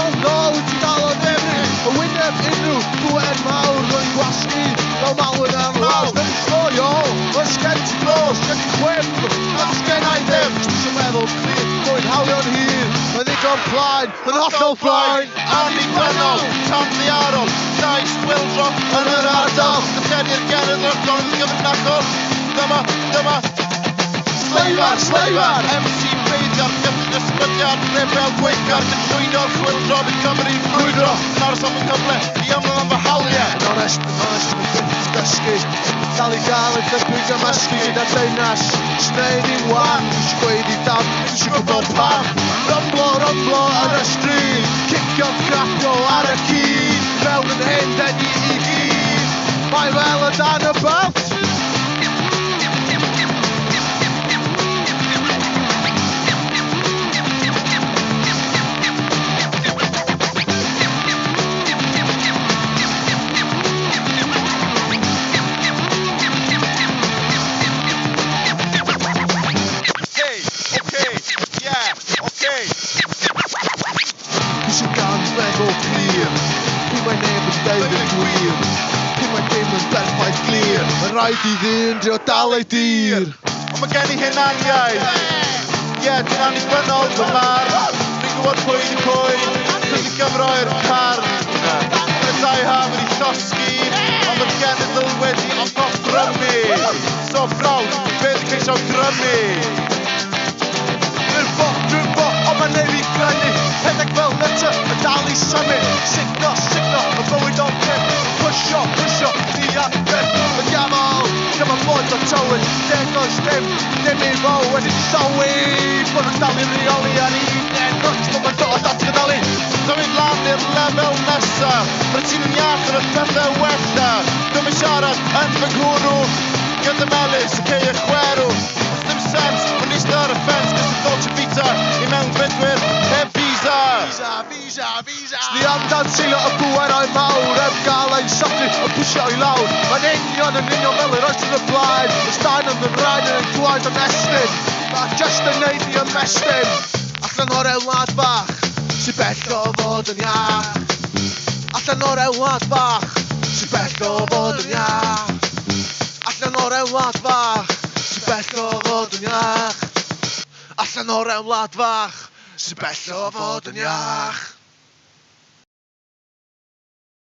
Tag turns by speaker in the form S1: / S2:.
S1: Wel nôl ti dal o ddefnydd y wyneb unrhyw dwed mawr rwy'n gwasgu fel malwyn am laws. Dyn ni'n sgorio, oes gen ti dros, gen ti chwem, a sgen i ddim. Ti'n meddwl clir, dwi'n hawlio'n hir, mae'n ddigon plaen, yn hollol blaen.
S2: Annibynnol, Tom Ddiarol, Llais Gwildro yn yr ardal. Dyfgeni'r genedlaethol yn gyfnachol. Dyma Sleifan, MC Beiddiar, gyfnod ysbydiad, rebel gweithgar, yn llwyno'r chwildro, bydd Cymru'n ffrwydro, yn aros am y cyfle i ymlaen am fy hawliau.
S1: Yn onest, yn byth dysgu, dal i gael y debyg ymysgu gyda deunas, sneud i'n wan, eisiau gweud i dam, eisiau gwybod pam. Rymblo yn y stryd, cicio craco ar y cyd, mewn yn hyn den i gyd, mae fel y dan y belt. Rhaid i ddyn drio dal ei dir.
S2: Ond mae gen i hunaniaeth. Dwi'n annibynnol fy marn. Dwi'n gwybod pwy di pwy. Dwi'n gyfroi'r carn. Yn y dau haf wedi llosgi. Ond mae'r genedl wedi offrymu. So brawd, beth yn ceisio grymu.
S1: Dwi'n bo, ond mae'n neud i grynu. Hedeg fel neta, y dal i symud. Signo, y bywyd o'n peth. Pwysio, ni at beth. Y gamol, dyma bod o tywyd. Deg oes dim i fo wedi sowi. Bod yn dal i'n reoli ar un enwch. Bod yn dod at gydoli.
S2: Dwi'n mynd lan i'r lefel nesa. Rydych ti'n yn iach ar y pethau wella. Dwi'n mynd siarad yn fy nghwrw. Gyda melys, y cei y chwerw. Os ddim sens, o'n eistedd ar y ffens. Gys y Dolce Vita i mewn bedwyr heb visa.
S1: Ni amdan seilio y bwerau mawr heb gael ein soffi o pwysio i lawr. Mae'n union fel yr oes yn y blaen. Ysdaen yn yr rhaid yn ein gwaed ymestyn. Mae just yn neud i ymestyn. Allan o'r ewlad bach, sy'n bell o fod yn iach. Allan o'r ewlad bach, sy'n bell o fod yn iach. Allan o'r ewlad bach, sy'n bell o fod yn iach. Allan o'r ewlad fach, sy'n bell o fod yn iach.